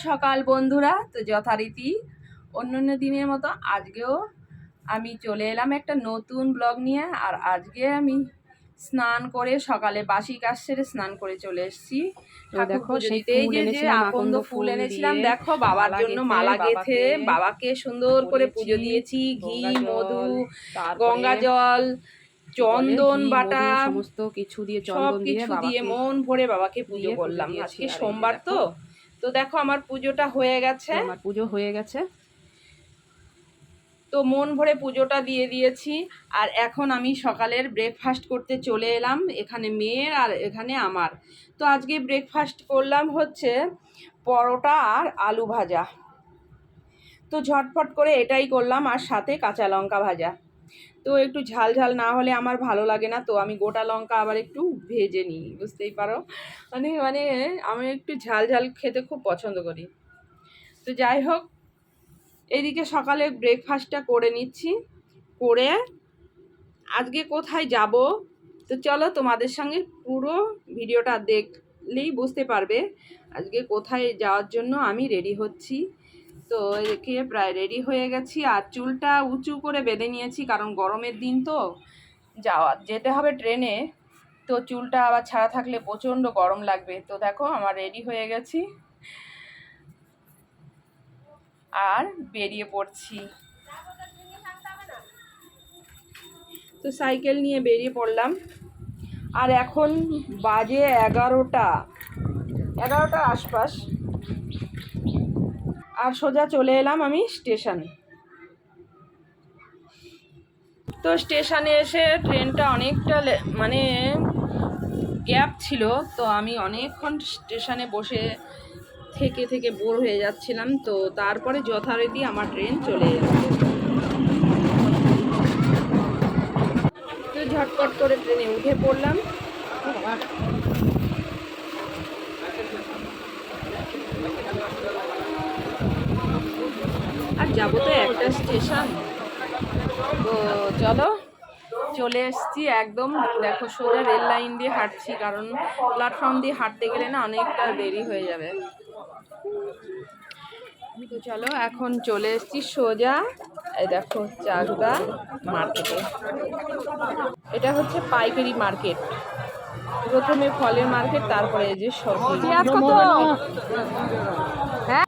সকাল বন্ধুরা। তো যথারীতি অন্যান্য দিনের মতো আজকেও আমি চলে এলাম একটা নতুন ব্লগ নিয়ে। আর আজকে আমি স্নান করে সকালে বাসি কাজ সেরে স্নান করে চলে এসেছি ঠাকুর পুজো দিতে। এই যে আকন্দ ফুল এনেছিলাম, দেখো বাবার জন্য মালা গেথে বাবাকে সুন্দর করে পুজো দিয়েছি। ঘি, মধু, গঙ্গা জল, চন্দন বাটা সমস্ত কিছু দিয়ে সব কিছু দিয়ে মন ভরে বাবাকে পুজো করলাম। আজকে সোমবার তো দেখো আমার পুজোটা হয়ে গেছে। আমার পুজো হয়ে গেছে, তো মন ভরে পুজোটা দিয়ে দিয়েছি। আর এখন আমি সকালের ব্রেকফাস্ট করতে চলে এলাম। এখানে মেয়ের আর এখানে আমার। তো আজকে ব্রেকফাস্ট করলাম হচ্ছে পরোটা আর আলু ভাজা। তো ঝটফট করে এটাই করলাম, আর সাথে কাঁচা লঙ্কা ভাজা। তো একটু ঝাল ঝাল না হলে আমার ভালো লাগে না, তো আমি গোটা লঙ্কা আবার একটু ভেজে নিই, বুঝতেই পারো। মানে আমি একটু ঝাল ঝাল খেতে খুব পছন্দ করি। তো যাই হোক, এইদিকে সকালে ব্রেকফাস্টটা করে নিচ্ছি। করে আজকে কোথায় যাব, তো চলো তোমাদের সঙ্গে পুরো ভিডিওটা দেখলেই বুঝতে পারবে আজকে কোথায় যাওয়ার জন্য আমি রেডি হচ্ছি। তো এদিকে প্রায় রেডি হয়ে গেছি, আর চুলটা উঁচু করে বেঁধে নিয়েছি, কারণ গরমের দিন তো যেতে হবে ট্রেনে। তো চুলটা আবার ছাড়া থাকলে প্রচণ্ড গরম লাগবে। তো দেখো আমার রেডি হয়ে গেছি আর বেরিয়ে পড়ছি। তো সাইকেল নিয়ে বেরিয়ে পড়লাম। আর এখন বাজে 11টার আশপাশ। আর সোজা চলে এলাম আমি স্টেশন। তো স্টেশনে এসে ট্রেনটা অনেকটা মানে গ্যাপ ছিল, তো আমি অনেকক্ষণ স্টেশনে বসে থেকে বোর হয়ে যাচ্ছিলাম। তো তারপরে যথারীতি আমার ট্রেন চলে এলো। তো ঝটপট করে ট্রেনে উঠে পড়লাম। আর যাবো তো একটা স্টেশন। তো চলো, চলে এসছি একদম। দেখো সোজা রেল লাইন দিয়ে হাঁটছি, কারণ প্ল্যাটফর্ম দিয়ে হাঁটতে গেলে না অনেকটা দেরি হয়ে যাবে। তো চলো, এখন চলে এসছি সোজা, এই দেখো চাকদা মার্কেটে। এটা হচ্ছে পাইকারি মার্কেট। প্রথমে ফলের মার্কেট, তারপরে এই যে সবজি। হ্যাঁ,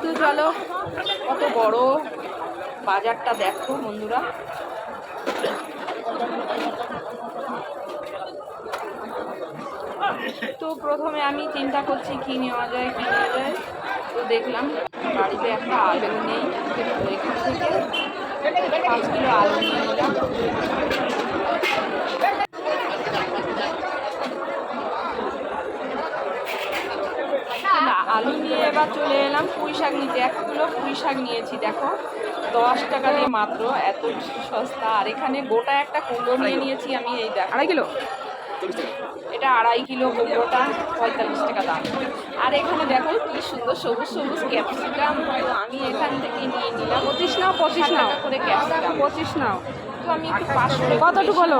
তো চলো, কত বড় বাজারটা দেখো বন্ধুরা। তো প্রথমে আমি চিন্তা করছি কি নেওয়া যায়। তো দেখলাম বাড়িতে একটা আলু নেই, তো এখান থেকে 5 কিলো আলু নিয়ে নিলাম। আলু নিয়ে এবার চলে এলাম পুঁই শাক নিতে। 1 কিলো পুঁই শাক নিয়েছি, দেখো 10 টাকা দিয়ে মাত্র, এত সস্তা। আর এখানে গোটা একটা কুমড়ো নিয়ে নিয়েছি আমি, এই দেখ 2.5 কিলো। এটা 2.5 কিলো কুমড়োটা 45 টাকা দাম। আর এখানে দেখো কি সুন্দর সবুজ সবুজ ক্যাপসিকাম। তো আমি এখান থেকে নিয়ে নিলাম 25 নাও করে ক্যাপসিকাম। 25 নাও। তো আমি একটু 500 কতটুকু হলো,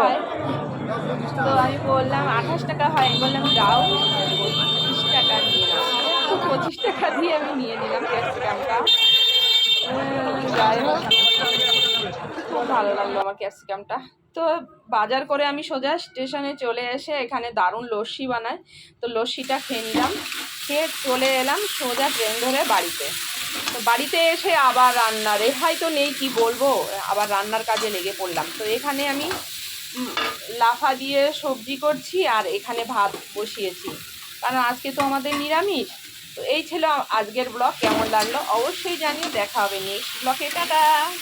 তো আমি বললাম 28 টাকা হয়। আমি বললাম দাও 25 টাকা নিয়ে নাও। তো 25 টাকা দিয়ে আমি নিয়ে নিলাম ক্যাপসিকামটা। যাই হোক, খুব ভালো লাগলো আমার ক্যাপসিকামটা। তো বাজার করে আমি সোজা স্টেশনে চলে এসে এখানে দারুণ লস্যি বানায়, তো লস্যিটা খেয়ে নিলাম। খেয়ে চলে এলাম সোজা ট্রেন ধরে বাড়িতে। তো বাড়িতে এসে আবার রান্না, রেহাই তো নেই, কি বলবো, আবার রান্নার কাজে লেগে পড়লাম। তো এখানে আমি লাফা দিয়ে সবজি করছি, আর এখানে ভাত বসিয়েছি, কারণ আজকে তো আমাদের নিরামিষ। তো এই ছিল আজকের ব্লগ। কেমন লাগলো অবশ্যই জানিয়ে, দেখা হবে নেক্সট ব্লগে। টাটা।